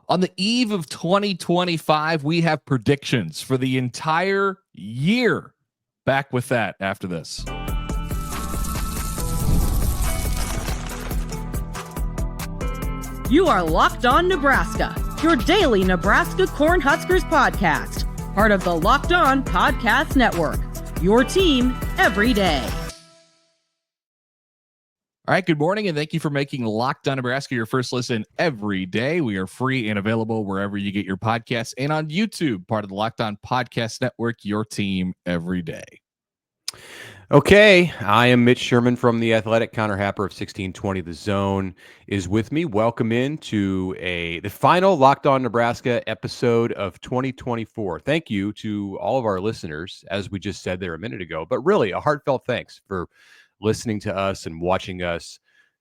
On the eve of 2025, we have predictions for the entire year. Back with that after this. You are Locked On Nebraska, your daily Nebraska Cornhuskers podcast, part of the Locked On Podcast Network, your team every day. All right, good morning, and thank you for making Locked On Nebraska your first listen every day. We are free and available wherever you get your podcasts and on YouTube, part of the Locked On Podcast Network, your team every day. Okay, I am Mitch Sherman from The Athletic. Connor Happer of 1620 The Zone is with me. Welcome into the final Locked On Nebraska episode of 2024. Thank you to all of our listeners, as we just said there a minute ago, but really a heartfelt thanks for listening to us and watching us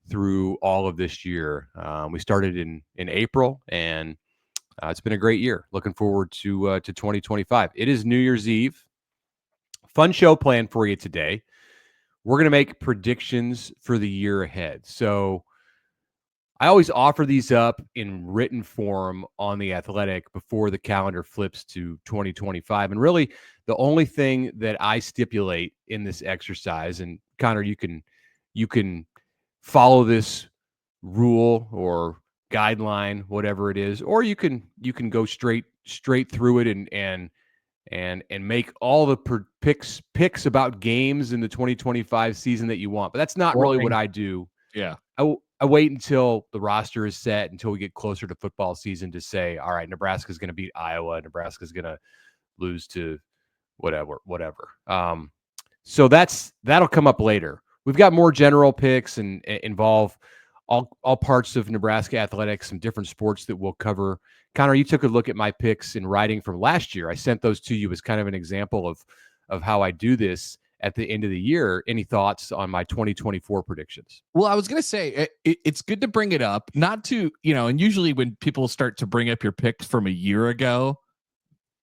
through all of this year. We started in April, and it's been a great year. Looking forward to 2025. It is New Year's Eve. Fun show planned for you today. We're going to make predictions for the year ahead. So I always offer these up in written form on The Athletic before the calendar flips to 2025. And really, the only thing that I stipulate in this exercise, and Connor, you can follow this rule or guideline, whatever it is, or you can go straight through it and make all the picks about games in the 2025 season that you want. But that's not really what I do. Yeah. I wait until the roster is set, until we get closer to football season to say, all right, Nebraska's going to beat Iowa. Nebraska's going to lose to whatever. So that'll come up later. We've got more general picks and involve all parts of Nebraska athletics, some different sports that we'll cover. Connor, you took a look at my picks in writing from last year. I sent those to you as kind of an example of how I do this at the end of the year. Any thoughts on my 2024 predictions? Well, I was going to say, it's good to bring it up, not to, and usually when people start to bring up your picks from a year ago,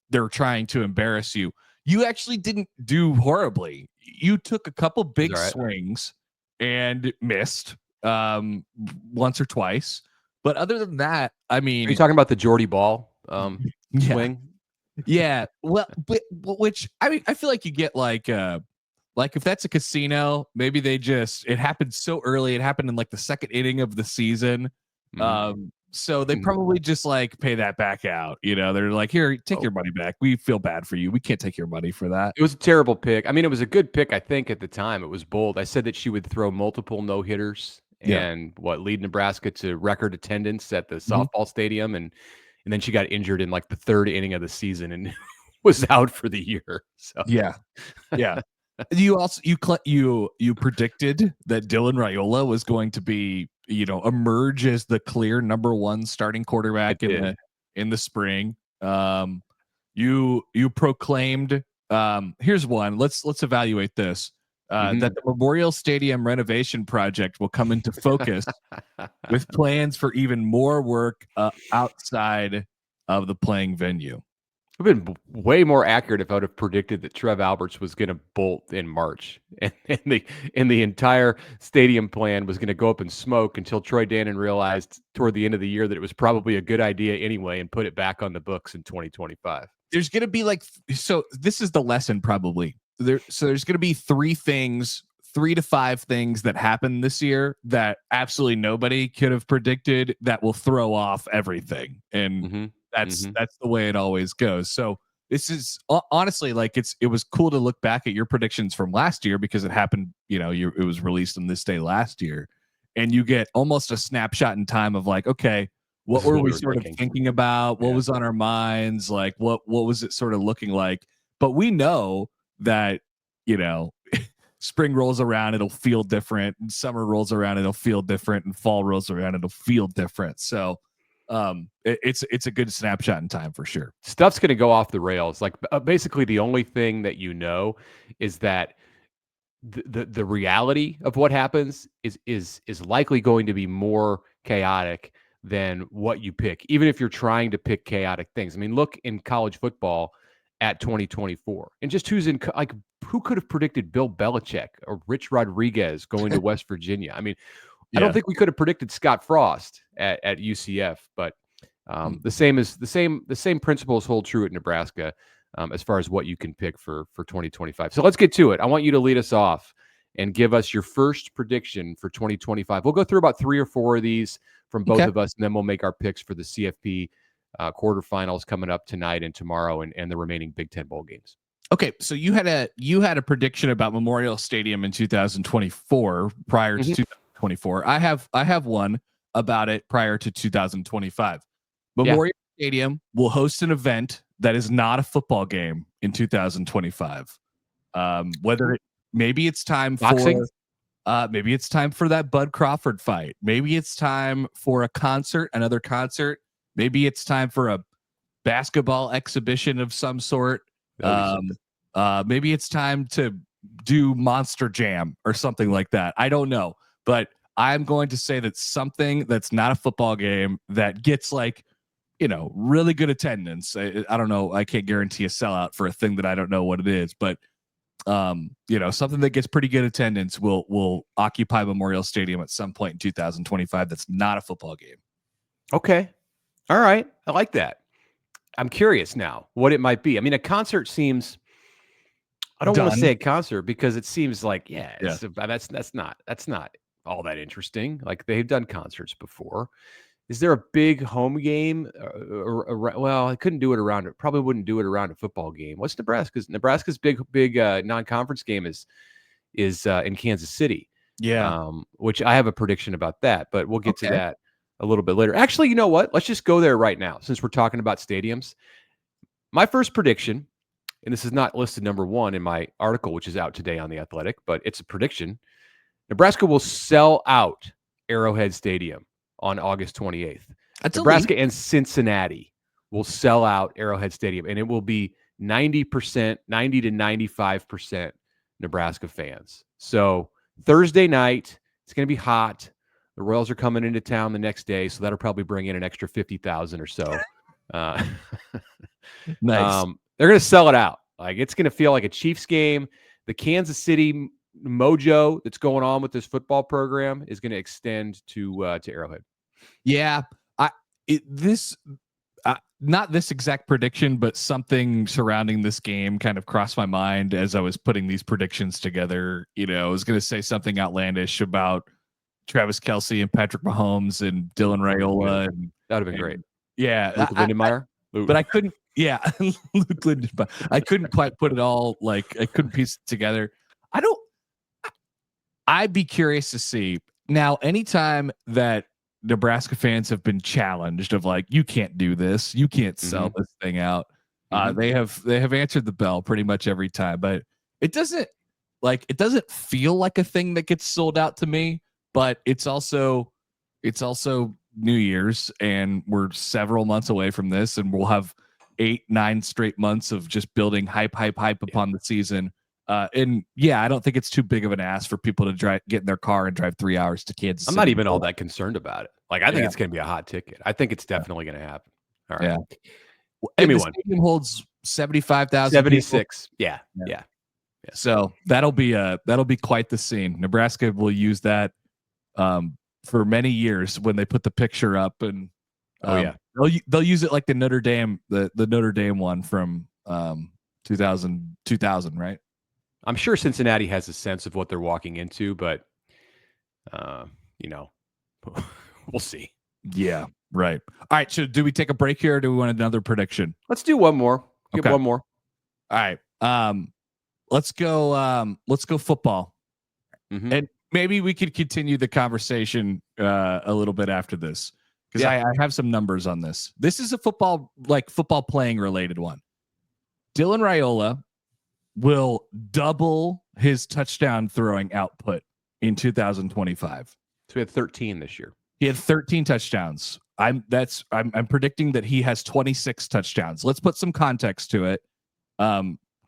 they're trying to embarrass you. You actually didn't do horribly. You took a couple big swings and missed once or twice. But other than that, I mean, are you talking about the Jordy Ball swing? Yeah. Well, but which I mean, I feel like you get like if that's a casino, maybe it happened so early. It happened in like the second inning of the season. So they probably just like pay that back out. They're like, here, take your money back. We feel bad for you. We can't take your money for that. It was a terrible pick. I mean, it was a good pick, I think, at the time. It was bold. I said that she would throw multiple no-hitters and lead Nebraska to record attendance at the softball stadium. And then she got injured in like the third inning of the season and was out for the year. So yeah. You also you predicted that Dylan Raiola was going to be emerge as the clear number one starting quarterback in the spring. You proclaimed. Here's one. Let's evaluate this. That the Memorial Stadium renovation project will come into focus with plans for even more work outside of the playing venue. I've been way more accurate if I would have predicted that Trev Alberts was going to bolt in March, and the entire stadium plan was going to go up in smoke until Troy Dannon realized toward the end of the year that it was probably a good idea anyway and put it back on the books in 2025. There's going to be so this is the lesson probably. So there's going to be 3 to 5 things that happen this year that absolutely nobody could have predicted that will throw off everything. And that's the way it always goes. So this is honestly it was cool to look back at your predictions from last year because it happened, it was released on this day last year, and you get almost a snapshot in time of like, okay, what were we sort of thinking about? What was on our minds? Like what was it sort of looking like? But we know that, spring rolls around, it'll feel different, and summer rolls around, it'll feel different, and fall rolls around, it'll feel different. So it's a good snapshot in time for sure. Stuff's going to go off the rails. Like basically the only thing that is that the reality of what happens is likely going to be more chaotic than what you pick, even if you're trying to pick chaotic things. I mean, look in college football at 2024, and just who could have predicted Bill Belichick or Rich Rodriguez going to West Virginia? I mean, I don't think we could have predicted Scott Frost at UCF, but The same principles hold true at Nebraska as far as what you can pick for 2025. So let's get to it. I want you to lead us off and give us your first prediction for 2025. We'll go through about 3 or 4 of these from both of us, and then we'll make our picks for the CFP quarterfinals coming up tonight and tomorrow, and the remaining Big Ten bowl games. Okay, so you had a prediction about Memorial Stadium in 2024 prior to 2024. I have one about it prior to 2025. Memorial Stadium will host an event that is not a football game in 2025. Maybe it's time Boxing? maybe it's time for that Bud Crawford fight. Maybe it's time for another concert. Maybe it's time for a basketball exhibition of some sort. Maybe it's time to do Monster Jam or something like that. I don't know, but I'm going to say that something that's not a football game that gets really good attendance. I don't know. I can't guarantee a sellout for a thing that I don't know what it is, but something that gets pretty good attendance will occupy Memorial Stadium at some point in 2025. That's not a football game. Okay. All right. I like that. I'm curious now what it might be. I mean, a concert seems, I don't want to say a concert because it seems like, that's not all that interesting. Like, they've done concerts before. Is there a big home game? Well, I couldn't do it around it. Probably wouldn't do it around a football game. What's Nebraska's big non-conference game is in Kansas City. Yeah. Which I have a prediction about that, but we'll get to that a little bit later. Actually, you know what? Let's just go there right now since we're talking about stadiums. My first prediction, and this is not listed number 1 in my article, which is out today on The Athletic, but it's a prediction. Nebraska will sell out Arrowhead Stadium on August 28th. Nebraska and Cincinnati will sell out Arrowhead Stadium, and it will be 90 to 95% Nebraska fans. So Thursday night, it's going to be hot. The Royals are coming into town the next day, so that'll probably bring in an extra 50,000 or so. Nice. They're going to sell it out. Like, it's going to feel like a Chiefs game. The Kansas City mojo that's going on with this football program is going to extend to Arrowhead. Yeah, not this exact prediction, but something surrounding this game kind of crossed my mind as I was putting these predictions together. I was going to say something outlandish about Travis Kelce and Patrick Mahomes and Dylan Raiola. That would have been great. Yeah. Luke Lindenmeyer. But I couldn't. Yeah. Luke Lindenmeyer. I couldn't quite put it all, I couldn't piece it together. I'd be curious to see. Now, anytime that Nebraska fans have been challenged of you can't do this, you can't sell this thing out, they have answered the bell pretty much every time. But it doesn't feel like a thing that gets sold out to me. But it's also New Year's, and we're several months away from this, and we'll have 8-9 straight months of just building hype upon the season. I don't think it's too big of an ask for people to get in their car and drive 3 hours to Kansas City. I'm not even all that concerned about it. I think it's going to be a hot ticket. I think it's definitely going to happen. All right. Yeah. The stadium holds 75,000. 76. Yeah. So that'll be quite the scene. Nebraska will use that for many years when they put the picture up, and they'll use it like the Notre Dame one from 2000, right? I'm sure Cincinnati has a sense of what they're walking into, but we'll see. Yeah, right. All right. So do we take a break here, or do we want another prediction? Let's do one more. Get one more. All right. Let's go football. And maybe we could continue the conversation a little bit after this, because I have some numbers on this. This is a football playing related one. Dylan Raiola will double his touchdown throwing output in 2025. So he had 13 this year. He had 13 touchdowns. I'm predicting that he has 26 touchdowns. Let's put some context to it.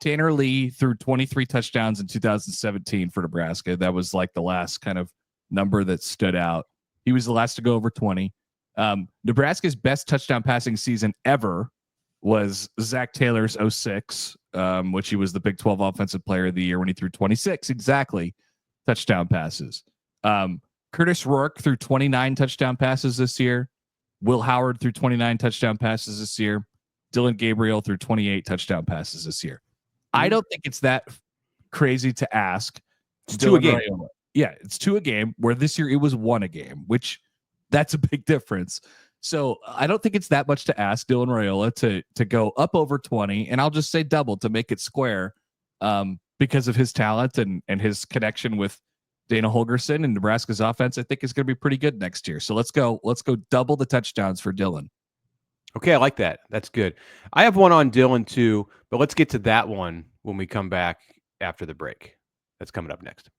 Tanner Lee threw 23 touchdowns in 2017 for Nebraska. That was the last kind of number that stood out. He was the last to go over 20. Nebraska's best touchdown passing season ever was Zach Taylor's 06, which he was the Big 12 Offensive Player of the Year when he threw 26 exactly touchdown passes. Curtis Rourke threw 29 touchdown passes this year. Will Howard threw 29 touchdown passes this year. Dylan Gabriel threw 28 touchdown passes this year. I don't think it's that crazy to ask. It's 2 a game. Raiola. Yeah, it's 2 a game, where this year it was 1 a game, which that's a big difference. So I don't think it's that much to ask Dylan Raiola to go up over 20, and I'll just say double to make it square, because of his talent and his connection with Dana Holgorsen and Nebraska's offense. I think is going to be pretty good next year. So let's go double the touchdowns for Dylan. Okay, I like that. That's good. I have one on Dylan too, but let's get to that one when we come back after the break. That's coming up next.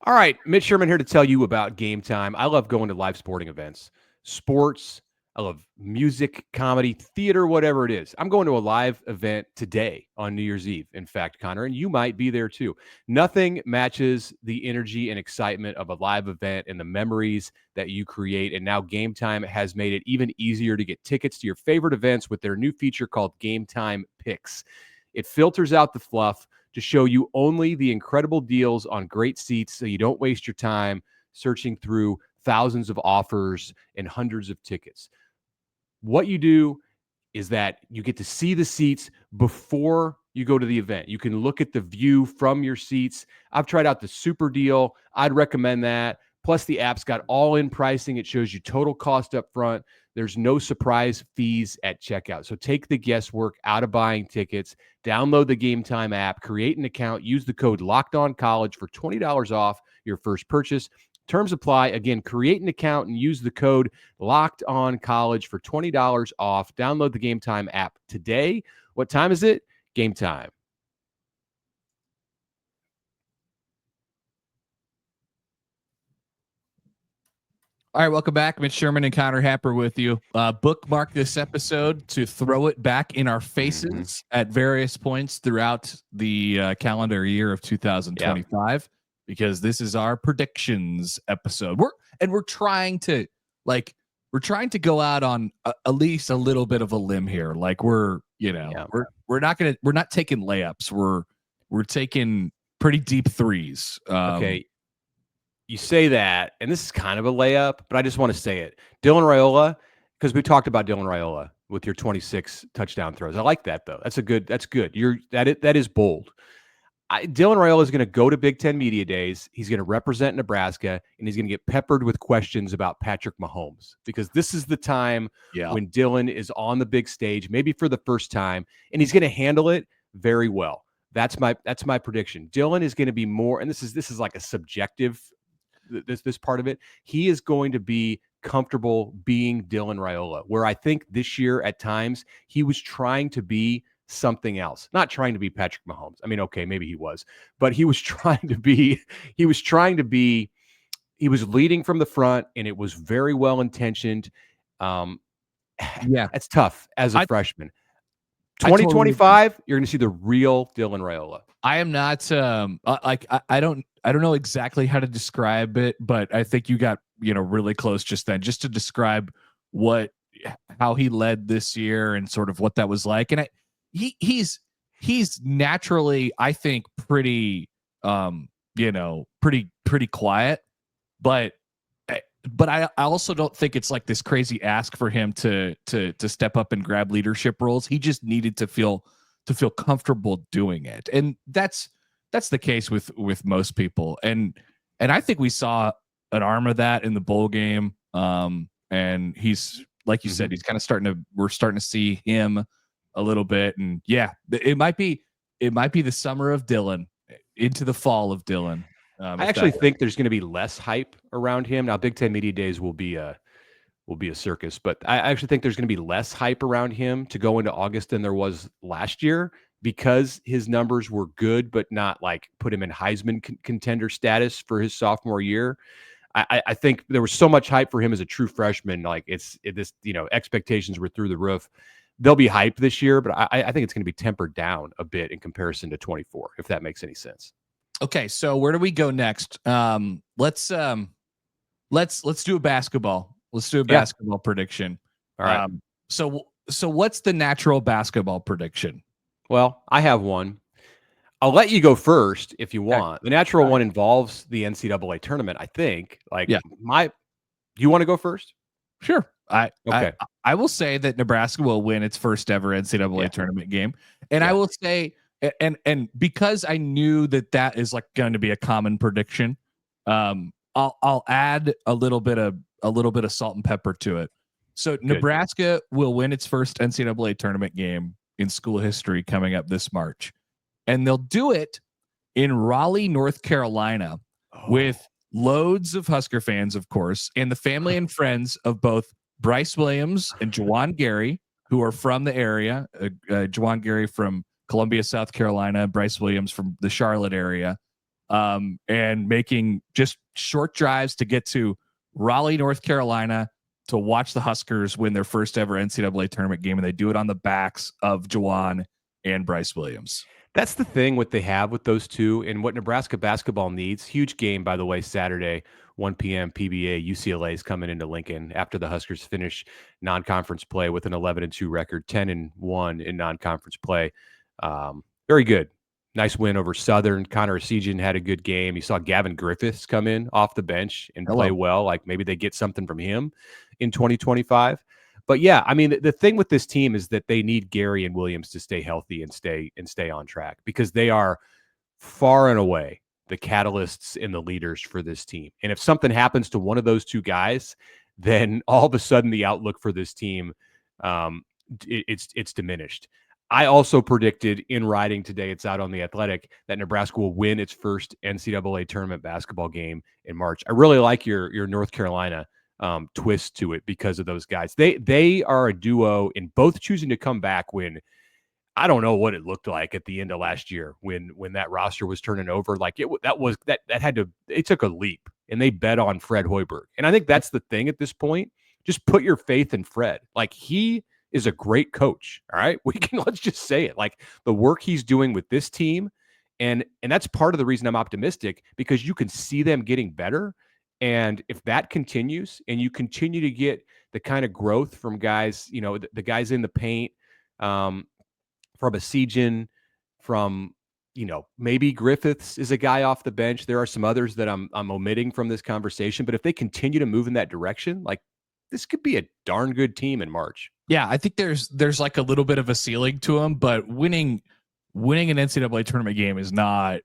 All right, Mitch Sherman here to tell you about Gametime. I love going to live sporting events, sports. I love music, comedy, theater, whatever it is. I'm going to a live event today on New Year's Eve, in fact, Connor, and you might be there too. Nothing matches the energy and excitement of a live event and the memories that you create. And now Gametime has made it even easier to get tickets to your favorite events with their new feature called Gametime Picks. It filters out the fluff to show you only the incredible deals on great seats so you don't waste your time searching through thousands of offers and hundreds of tickets. What you do is that you get to see the seats before you go to the event. You can look at the view from your seats. I've tried out the super deal. I'd recommend that. Plus, the app's got all-in pricing. It shows you total cost up front. There's no surprise fees at checkout. So take the guesswork out of buying tickets. Download the Gametime app, create an account, use the code LOCKEDONCollege for $20 off your first purchase. Terms apply. Again, create an account and use the code LOCKEDONCollege for $20 off. Download the Gametime app today. What time is it? Game time. All right, welcome back. Mitch Sherman and Connor Happer with you. Bookmark this episode to throw it back in our faces at various points throughout the calendar year of 2025, because this is our predictions episode. We're trying to go out on at least a little bit of a limb here. Like we're not taking layups. We're taking pretty deep threes. Okay. You say that, and this is kind of a layup, but I just want to say it. Dylan Raiola, because we talked about Dylan Raiola with your 26 touchdown throws. I like that though. That's good. That is bold. Dylan Raiola is going to go to Big Ten Media Days. He's going to represent Nebraska, and he's going to get peppered with questions about Patrick Mahomes, because this is the time when Dylan is on the big stage, maybe for the first time, and he's going to handle it very well. That's my prediction. Dylan is going to be more, and this is like a subjective. This part of it, he is going to be comfortable being Dylan Raiola, where I think this year at times he was trying to be something else, not trying to be Patrick Mahomes. I mean, okay, maybe he was, but he was leading from the front, and it was very well intentioned. It's tough as a freshman. 2025, you're going to see the real Dylan Raiola. I am not I don't know exactly how to describe it, but I think you got really close just then, just to describe how he led this year and sort of what that was like. And he's naturally, I think, pretty pretty quiet, but I also don't think it's like this crazy ask for him to step up and grab leadership roles. He just needed to feel comfortable doing it, and that's the case with most people. And I think we saw an arm of that in the bowl game. And he's, like you said, he's kind of we're starting to see him a little bit. And it might be the summer of Dylan into the fall of Dylan. I actually think there's going to be less hype around him. Now, Big Ten Media Days will be a circus, but I actually think there's going to be less hype around him to go into August than there was last year, because his numbers were good, but not like put him in Heisman contender status for his sophomore year. I think there was so much hype for him as a true freshman. Like expectations were through the roof. There'll be hype this year, but I think it's going to be tempered down a bit in comparison to 24, if that makes any sense. Okay, so where do we go next? Let's do a basketball. Let's do a basketball prediction. All right. So what's the natural basketball prediction? Well, I have one. I'll let you go first if you Okay. want. The natural one involves the NCAA tournament, I think. Like Yeah. do you want to go first? Sure. Okay. I will say that Nebraska will win its first ever NCAA Yeah. tournament game, and I Yeah. will say, and because I knew that is like going to be a common prediction, I'll add a little bit of salt and pepper to it. So Good. Nebraska will win its first NCAA tournament game in school history coming up this March, and they'll do it in Raleigh, North Carolina, with loads of Husker fans, of course, and the family and friends of both Bryce Williams and Juwan Gary, who are from the area. Juwan Gary from Columbia, South Carolina, Bryce Williams from the Charlotte area, and making just short drives to get to Raleigh, North Carolina, to watch the Huskers win their first ever NCAA tournament game, and they do it on the backs of Juwan and Bryce Williams. That's the thing what they have with those two and what Nebraska basketball needs. Huge game, by the way, Saturday, 1 p.m. PBA. UCLA is coming into Lincoln after the Huskers finish non-conference play with an 11-2 record, 10-1 in non-conference play. Very good. Nice win over Southern. Connor Esigian had a good game. You saw Gavin Griffiths come in off the bench and play well. Like maybe they get something from him in 2025. But yeah, I mean, the thing with this team is that they need Gary and Williams to stay healthy and stay on track, because they are far and away the catalysts and the leaders for this team. And if something happens to one of those two guys, then all of a sudden the outlook for this team, it's diminished. I also predicted in writing today, it's out on The Athletic, that Nebraska will win its first NCAA tournament basketball game in March. I really like your North Carolina twist to it because of those guys. They are a duo in both choosing to come back when I don't know what it looked like at the end of last year when that roster was turning over. Like it took a leap, and they bet on Fred Hoiberg. And I think that's the thing at this point. Just put your faith in Fred. Like, he is a great coach. All right. Let's just say it. Like, the work he's doing with this team. And that's part of the reason I'm optimistic, because you can see them getting better. And if that continues and you continue to get the kind of growth from guys, the guys in the paint, from Esigian, from, maybe Griffiths is a guy off the bench. There are some others that I'm omitting from this conversation, but if they continue to move in that direction, like, this could be a darn good team in March. Yeah, I think there's like a little bit of a ceiling to them, but winning an NCAA tournament game is not,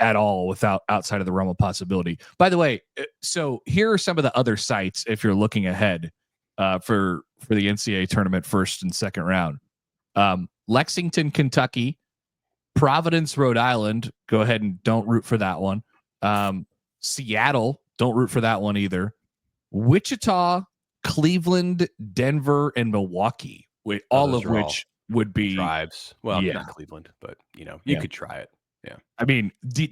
at all outside of the realm of possibility. By the way, so here are some of the other sites if you're looking ahead for the NCAA tournament first and second round. Lexington, Kentucky, Providence, Rhode Island. Go ahead and don't root for that one. Seattle, don't root for that one either. Wichita, Cleveland, Denver, and Milwaukee, all of which would be drives. Well, not Cleveland, but you could try it. Yeah, I mean,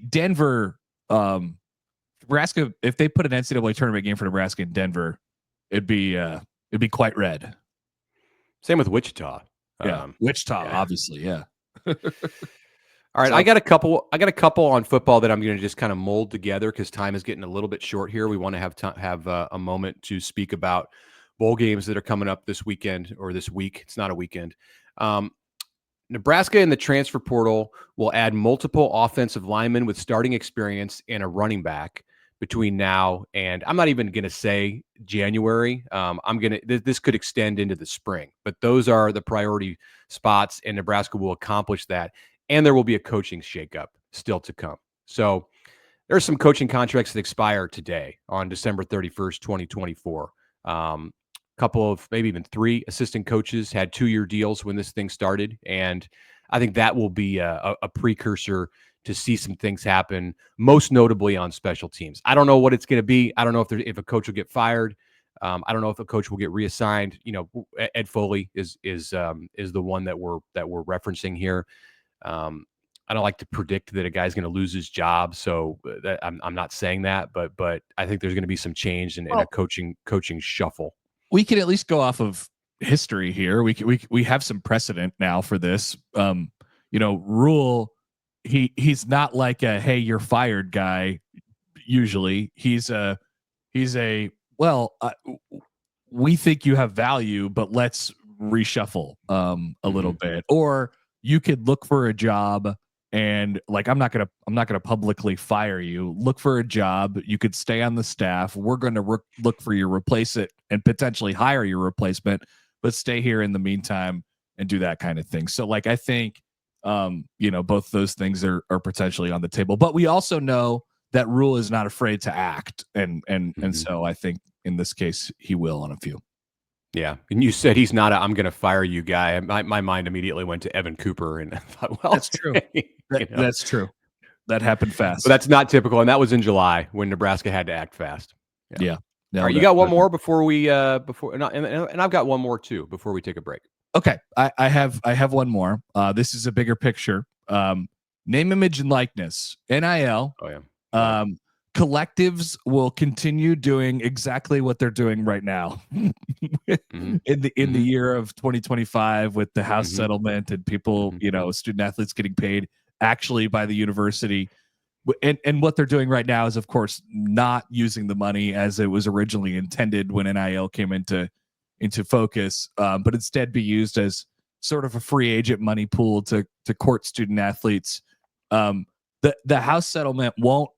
Denver, Nebraska. If they put an NCAA tournament game for Nebraska in Denver, it'd be quite red. Same with Wichita. Yeah, Wichita, obviously. Yeah. All right, so, I got a couple on football that I'm going to just kind of mold together because time is getting a little bit short here. We want to have a moment to speak about bowl games that are coming up this weekend or this week. It's not a weekend. Nebraska in the transfer portal will add multiple offensive linemen with starting experience and a running back between now and, I'm not even going to say January. This could extend into the spring, but those are the priority spots, and Nebraska will accomplish that. And there will be a coaching shakeup still to come. So there's some coaching contracts that expire today on December 31st, 2024. Couple of, maybe even 3 assistant coaches had 2-year deals when this thing started. And I think that will be a precursor to see some things happen, most notably on special teams. I don't know what it's going to be. I don't know if a coach will get fired. I don't know if a coach will get reassigned. Ed Foley is the one that we're referencing here. I don't like to predict that a guy's going to lose his job, so I'm not saying that, but I think there's going to be some change in a coaching shuffle. We can at least go off of history here. We have some precedent now for this. Rule, he's not like a hey, you're fired guy. Usually, he's a we think you have value, but let's reshuffle a little bit, or you could look for a job and like I'm not gonna publicly fire you. Look for a job. You could stay on the staff. We're going to look for your replacement and potentially hire your replacement, but stay here in the meantime and do that kind of thing. So like I think both those things are potentially on the table. But we also know that Rule is not afraid to act, and so I think in this case he will on a few. Yeah, and you said he's not I'm going to fire you guy. My mind immediately went to Evan Cooper, and I thought, well, that's true. That's true. That happened fast. But that's not typical, and that was in July when Nebraska had to act fast. Yeah. No, all right, you got one more before we and I've got one more too before we take a break. Okay, I have one more. This is a bigger picture. Name, image, and likeness. NIL. Oh yeah. Collectives will continue doing exactly what they're doing right now in the year of 2025 with the house settlement and people, student athletes getting paid actually by the university. And what they're doing right now is, of course, not using the money as it was originally intended when NIL came into focus, but instead be used as sort of a free agent money pool to court student athletes. The house settlement won't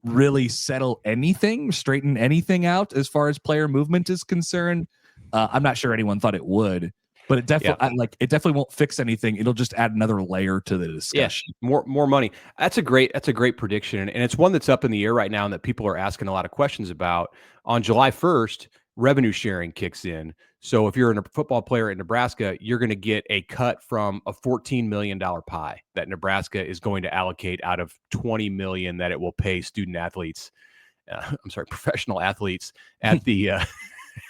really settle anything, straighten anything out as far as player movement is concerned. I'm not sure anyone thought it would, but it definitely it definitely won't fix anything. It'll just add another layer to the discussion. Yeah, more money. That's a great prediction, and it's one that's up in the air right now and that people are asking a lot of questions about. On July 1st, revenue sharing kicks in. So if you're a football player in Nebraska, you're going to get a cut from a $14 million pie that Nebraska is going to allocate out of $20 million that it will pay student athletes. Professional athletes at the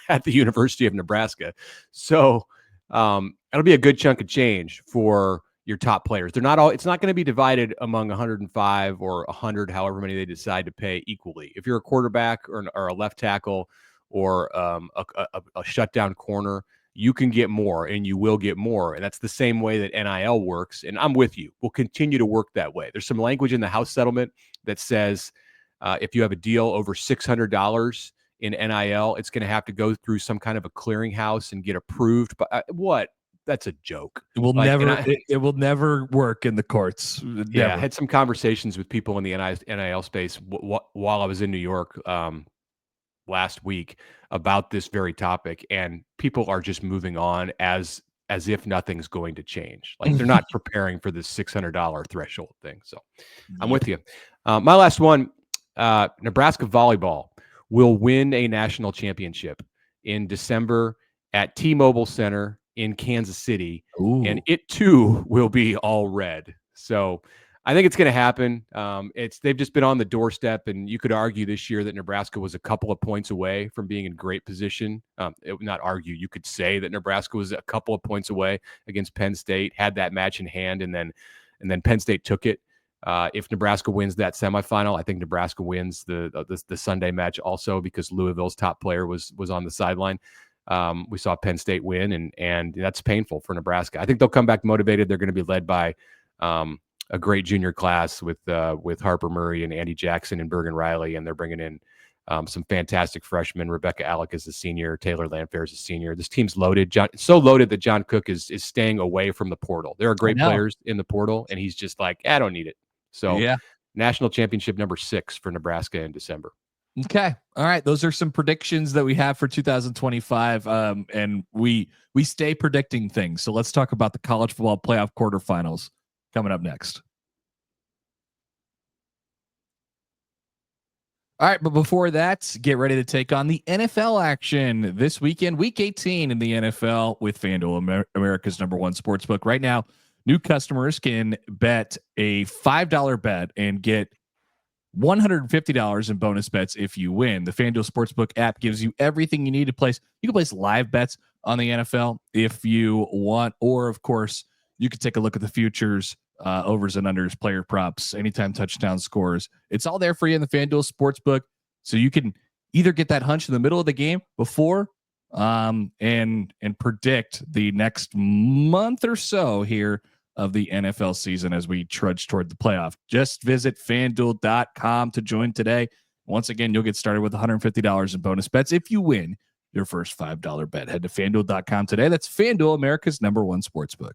at the University of Nebraska. So it'll be a good chunk of change for your top players. They're not all. It's not going to be divided among 105 or 100, however many they decide to pay equally. If you're a quarterback or a left tackle, or a shutdown corner, you can get more, and you will get more. And that's the same way that NIL works. And I'm with you. We'll continue to work that way. There's some language in the house settlement that says if you have a deal over $600 in NIL, it's going to have to go through some kind of a clearinghouse and get approved. But what? That's a joke. It will it will never work in the courts. Never. Yeah, I had some conversations with people in the NIL space while I was in New York last week about this very topic, and people are just moving on as if nothing's going to change. Like they're not preparing for this $600 threshold thing. So I'm with you. My last one, Nebraska volleyball will win a national championship in December at T-Mobile Center in Kansas City. Ooh. And it too will be all red. So I think it's going to happen. They've just been on the doorstep, and you could argue this year that Nebraska was a couple of points away from being in great position. Not argue, you could say that Nebraska was a couple of points away against Penn State, had that match in hand, and then Penn State took it. If Nebraska wins that semifinal, I think Nebraska wins the Sunday match also, because Louisville's top player was on the sideline. We saw Penn State win, and that's painful for Nebraska. I think they'll come back motivated. They're going to be led by a great junior class with Harper Murray and Andy Jackson and Bergen Riley, and they're bringing in some fantastic freshmen. Rebecca Alec is a senior. Taylor Lamphere is a senior. This team's loaded. So loaded that John Cook is staying away from the portal. There are great players in the portal, and he's just like, I don't need it. So yeah, national championship number 6 for Nebraska in December. Okay. All right. Those are some predictions that we have for 2025. And we stay predicting things. So let's talk about the college football playoff quarterfinals coming up next. All right, but before that, get ready to take on the NFL action this weekend, Week 18 in the NFL with FanDuel, America's #1 sportsbook. Right now, new customers can bet a $5 bet and get $150 in bonus bets if you win. The FanDuel Sportsbook app gives you everything you need to place. You can place live bets on the NFL if you want, or of course, you could take a look at the futures, overs and unders, player props, anytime touchdown scores. It's all there for you in the FanDuel Sportsbook, so you can either get that hunch in the middle of the game before and predict the next month or so here of the NFL season as we trudge toward the playoff. Just visit FanDuel.com to join today. Once again, you'll get started with $150 in bonus bets if you win your first $5 bet. Head to FanDuel.com today. That's FanDuel, America's #1 sportsbook.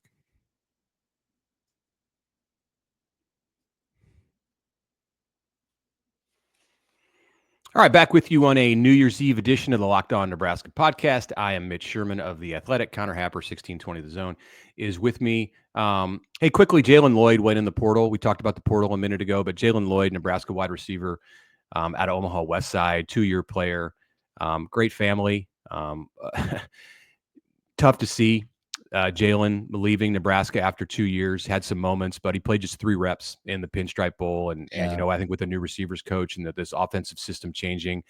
All right, back with you on a New Year's Eve edition of the Locked On Nebraska podcast. I am Mitch Sherman of The Athletic. Connor Happer, 1620 The Zone, is with me. Hey, quickly, Jalen Lloyd went in the portal. We talked about the portal a minute ago, but Jalen Lloyd, Nebraska wide receiver out of Omaha West Side, 2-year player, great family. Tough to see Jalen leaving Nebraska after 2 years. Had some moments, but he played just 3 reps in the Pinstripe Bowl. And I think with the new receivers coach and this offensive system changing,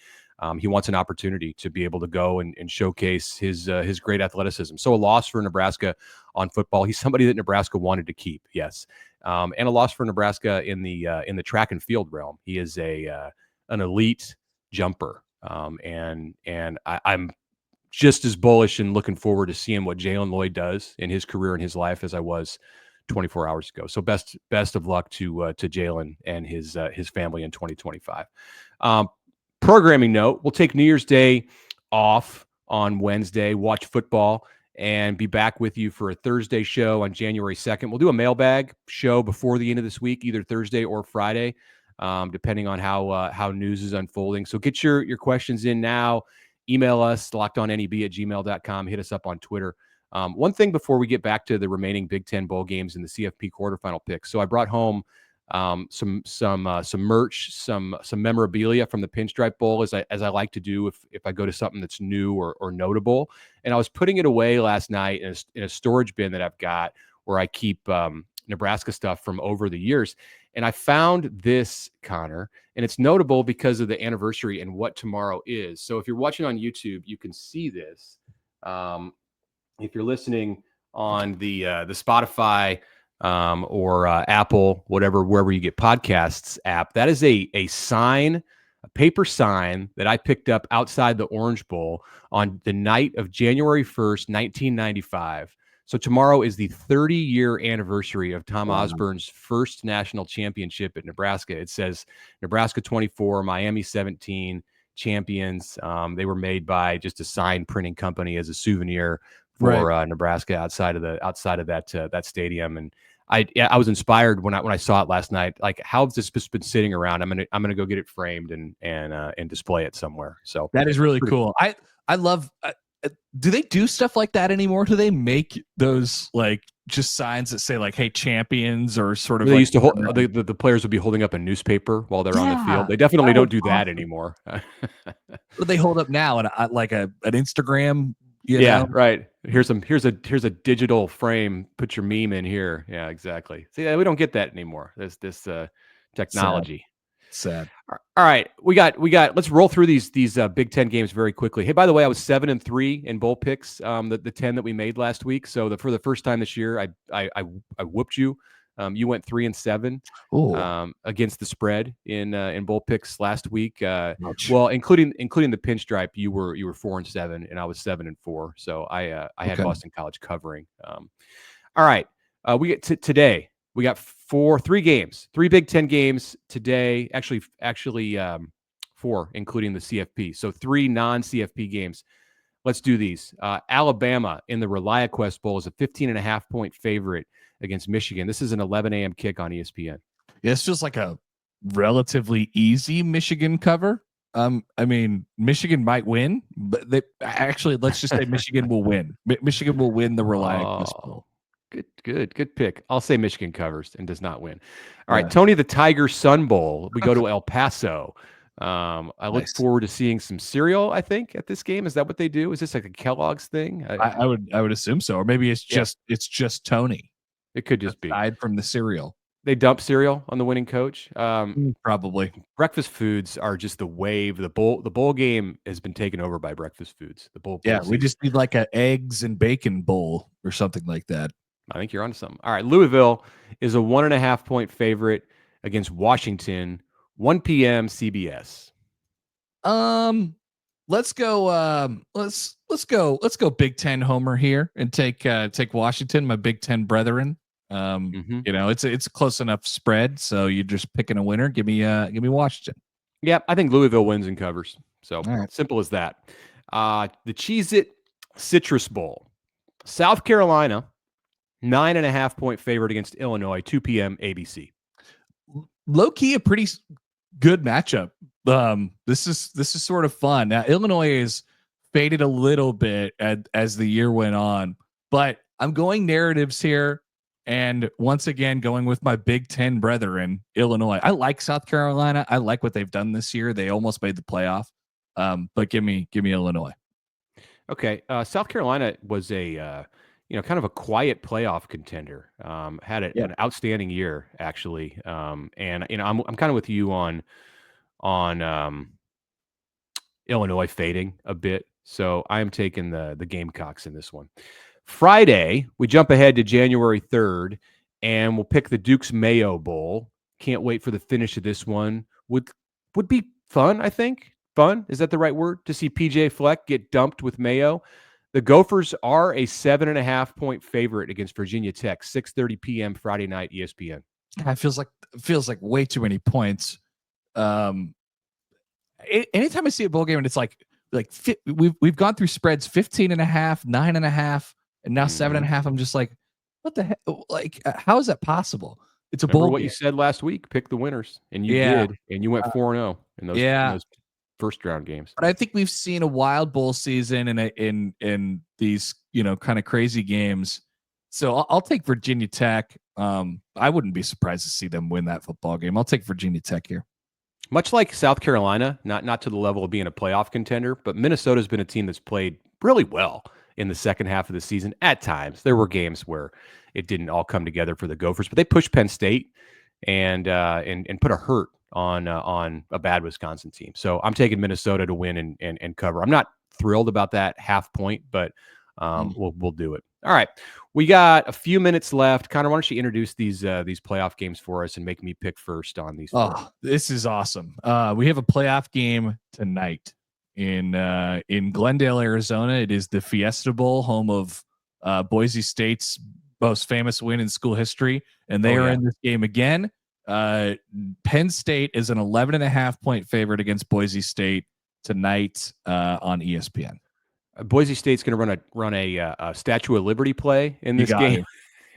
he wants an opportunity to be able to go and showcase his great athleticism. So a loss for Nebraska on football. He's somebody that Nebraska wanted to keep, yes, and a loss for Nebraska in the track and field realm. He is an elite jumper, and I'm just as bullish and looking forward to seeing what Jalen Lloyd does in his career and his life as I was 24 hours ago. So best of luck to Jalen and his family in 2025. Programming note: we'll take New Year's Day off on Wednesday, watch football, and be back with you for a Thursday show on January 2nd. We'll do a mailbag show before the end of this week, either Thursday or Friday, depending on how news is unfolding. So get your questions in now. Email us, lockedonneb@gmail.com. Hit us up on Twitter. One thing before we get back to the remaining Big Ten bowl games and the CFP quarterfinal picks. So I brought home some merch, some memorabilia from the Pinstripe Bowl, as I like to do if I go to something that's new or notable. And I was putting it away last night in a storage bin that I've got where I keep Nebraska stuff from over the years. And I found this, Connor, and it's notable because of the anniversary and what tomorrow is. So if you're watching on YouTube, you can see this. If you're listening on the Spotify or Apple, wherever you get podcasts app, that is a sign, a paper sign that I picked up outside the Orange Bowl on the night of January 1st, 1995. So tomorrow is the 30-year anniversary of Tom Osborne's first national championship at Nebraska. It says Nebraska 24, Miami 17 champions. They were made by just a sign printing company as a souvenir for Nebraska outside of that stadium. And I was inspired when I saw it last night. Like, how has this been sitting around? I'm gonna go get it framed and display it somewhere. So that is really cool. I love. Do they do stuff like that anymore? Do they make those like just signs that say like, "Hey, champions," or sort of? They used to hold the players would be holding up a newspaper while they're on the field. They definitely don't do that anymore. What do they hold up now? And like an Instagram. You know? Right. Here's a digital frame. Put your meme in here. Yeah, exactly. See, we don't get that anymore. There's this technology. Sad. All right, we got. Let's roll through these Big Ten games very quickly. Hey, by the way, I was 7-3 in bowl picks. The 10 that we made last week. So for the first time this year, I whooped you. You went 3-7 against the spread in bowl picks last week. Well, including the Pinstripe, you were 4-7, and I was 7-4. So I had Boston College covering. All right, we get today. We got 3 games, 3 Big Ten games today. Actually 4, including the CFP. So 3 non-CFP games. Let's do these. Alabama in the ReliaQuest Bowl is a 15.5-point favorite against Michigan. This is an 11 a.m. kick on ESPN. Yeah, it's just like a relatively easy Michigan cover. I mean, Michigan might win, but let's just say Michigan will win. Michigan will win the ReliaQuest Bowl. Good pick. I'll say Michigan covers and does not win. All right, Tony the Tiger Sun Bowl. We go to El Paso. I look forward to seeing some cereal, I think, at this game. Is that what they do? Is this like a Kellogg's thing? I would assume so. Or maybe it's just Tony. It could just be. Aside from the cereal. They dump cereal on the winning coach. Probably. Breakfast foods are just the wave. The bowl game has been taken over by breakfast foods. The bowl. Yeah, we just need like an eggs and bacon bowl or something like that. I think you're onto something. All right, Louisville is a 1.5-point favorite against Washington. 1 p.m. CBS. Let's go. Let's go Big Ten homer here and take Washington, my Big Ten brethren. You know, it's a close enough spread, so you're just picking a winner. Give me Washington. Yeah, I think Louisville wins and covers. So simple as that. The Cheez-It Citrus Bowl, South Carolina, 9.5-point favorite against Illinois. 2 p.m. ABC. Low key, a pretty good matchup. This is sort of fun. Now Illinois is faded a little bit as the year went on, but I'm going narratives here. And once again, going with my Big Ten brethren, Illinois. I like South Carolina. I like what they've done this year. They almost made the playoff. But give me Illinois. Okay, South Carolina was a kind of a quiet playoff contender. Had an outstanding year actually, and I'm kind of with you on Illinois fading a bit. So I am taking the Gamecocks in this one. Friday, we jump ahead to January 3rd, and we'll pick the Duke's Mayo Bowl. Can't wait for the finish of this one. Would be fun, I think. Fun, is that the right word? To see PJ Fleck get dumped with Mayo. The Gophers are a 7.5-point favorite against Virginia Tech, 6:30 p.m. Friday night, ESPN. It feels like way too many points. Anytime I see a bowl game and it's like we've gone through spreads 15.5, 9.5, and now 7.5. I'm just like, what the heck? Like, how is that possible? It's a Remember bowl what game. you said last week. Pick the winners, and you did, and you went 4-0 in those first round games. But I think we've seen a wild bowl season in these kind of crazy games. So I'll take Virginia Tech. I wouldn't be surprised to see them win that football game. I'll take Virginia Tech here. Much like South Carolina, not to the level of being a playoff contender, but Minnesota's been a team that's played really well in the second half of the season. At times, there were games where it didn't all come together for the Gophers, but they pushed Penn State and put a hurt on a bad Wisconsin team. So I'm taking Minnesota to win and cover. I'm not thrilled about that half point, but we'll do it. All right, we got a few minutes left. Connor, why don't you introduce these playoff games for us and make me pick first on these? Oh, this is awesome. We have a playoff game tonight in Glendale, Arizona. It is the Fiesta Bowl, home of Boise State's most famous win in school history, and they are in this game again. Penn State is an 11.5-point favorite against Boise State tonight on ESPN. Boise State's going to run a Statue of Liberty play in this game.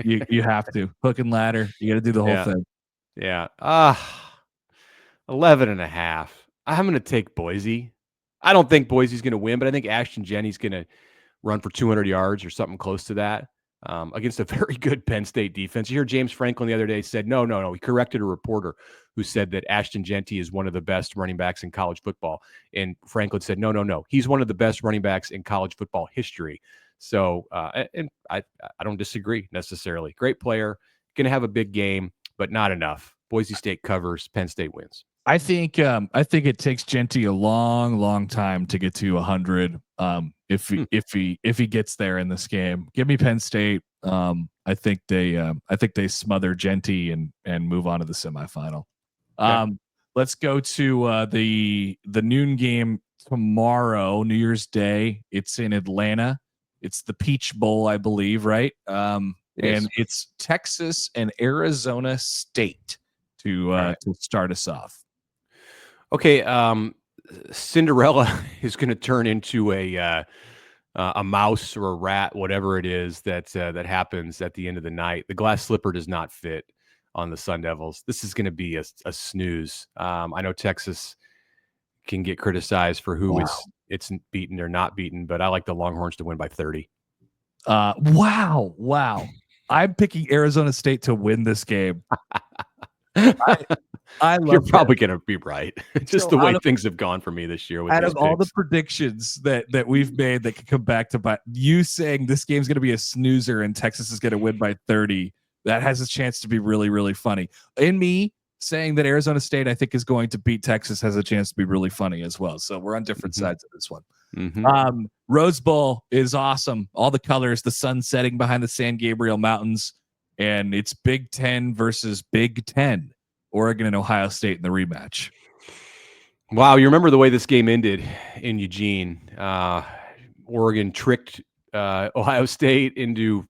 You have to hook and ladder. You got to do the whole thing. Yeah. 11.5. I'm going to take Boise. I don't think Boise's going to win, but I think Ashton Jenney's going to run for 200 yards or something close to that against a very good Penn State defense. You hear James Franklin the other day said, no. He corrected a reporter who said that Ashton Jenney is one of the best running backs in college football. And Franklin said, no. He's one of the best running backs in college football history. So, and I don't disagree necessarily. Great player, going to have a big game, but not enough. Boise State covers, Penn State wins. I think it takes Jenney a long time to get to 100. If he gets there in this game, give me Penn State. I think they smother Jenney and move on to the semifinal. Okay. Let's go to the noon game tomorrow, New Year's Day. It's in Atlanta. It's the Peach Bowl, I believe, right? It's Texas and Arizona State to start us off. Okay, Cinderella is going to turn into a mouse or a rat, whatever it is that happens at the end of the night. The glass slipper does not fit on the Sun Devils. This is going to be a snooze. I know Texas can get criticized for who it's beaten or not beaten, but I like the Longhorns to win by 30. Wow. I'm picking Arizona State to win this game. I love. You're probably going to be right. Just the way things have gone for me this year. With out of all the predictions that we've made that could come back to bite, you saying this game's going to be a snoozer and Texas is going to win by 30, that has a chance to be really, really funny. And me saying that Arizona State, I think, is going to beat Texas has a chance to be really funny as well. So we're on different sides of this one. Rose Bowl is awesome. All the colors, the sun setting behind the San Gabriel Mountains, and it's Big Ten versus Big Ten. Oregon and Ohio State in the rematch. Wow, you remember the way this game ended in Eugene? Oregon tricked Ohio State into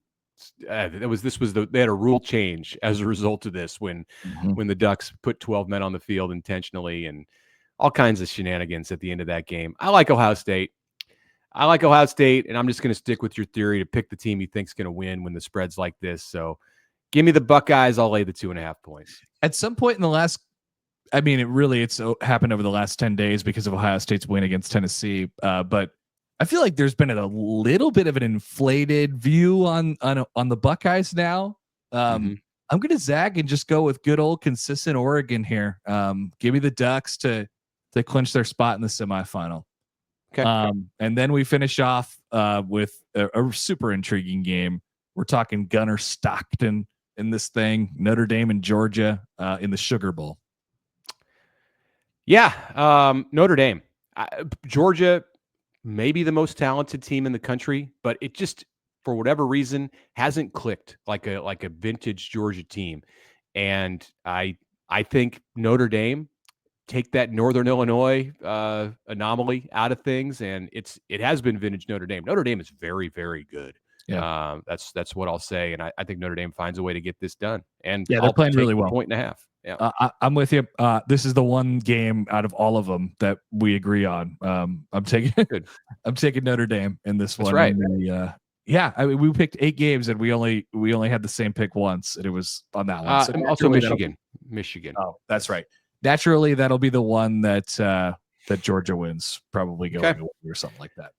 they had a rule change as a result of this when the Ducks put 12 men on the field intentionally and all kinds of shenanigans at the end of that game. I like Ohio State, and I'm just going to stick with your theory to pick the team you think is going to win when the spread's like this. So give me the Buckeyes. I'll lay the 2.5 points. At some point in the last I mean, it's happened over the last 10 days because of Ohio State's win against Tennessee. But I feel like there's been a little bit of an inflated view on the Buckeyes now. I'm going to zag and just go with good old consistent Oregon here. Give me the Ducks to clinch their spot in the semifinal. Okay. And then we finish off with a super intriguing game. We're talking Gunner Stockton in this thing, Notre Dame and Georgia in the Sugar Bowl. Yeah, Notre Dame. Georgia, maybe the most talented team in the country, but it just, for whatever reason, hasn't clicked like a vintage Georgia team. And I think Notre Dame take that Northern Illinois anomaly out of things, and it has been vintage Notre Dame. Notre Dame is very, very good. Yeah, that's what I'll say, and I think Notre Dame finds a way to get this done. And yeah, they're playing really well. 1.5. Yeah, I'm with you. This is the one game out of all of them that we agree on. I'm taking Notre Dame in this one. That's right. And, yeah, I mean, we picked 8 games and we only had the same pick once, and it was on that one. So also Michigan. Oh, that's right. Naturally, that'll be the one that Georgia wins, probably going away or something like that.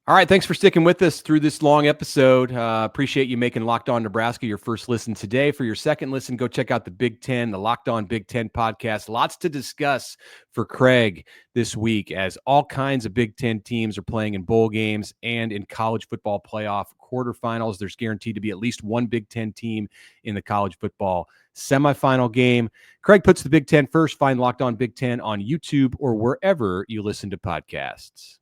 All right, thanks for sticking with us through this long episode. Appreciate you making Locked On Nebraska your first listen today. For your second listen, go check out the Big Ten, the Locked On Big Ten podcast. Lots to discuss for Craig this week as all kinds of Big Ten teams are playing in bowl games and in college football playoff quarterfinals. There's guaranteed to be at least one Big Ten team in the college football semifinal game. Craig puts the Big Ten first. Find Locked On Big Ten on YouTube or wherever you listen to podcasts.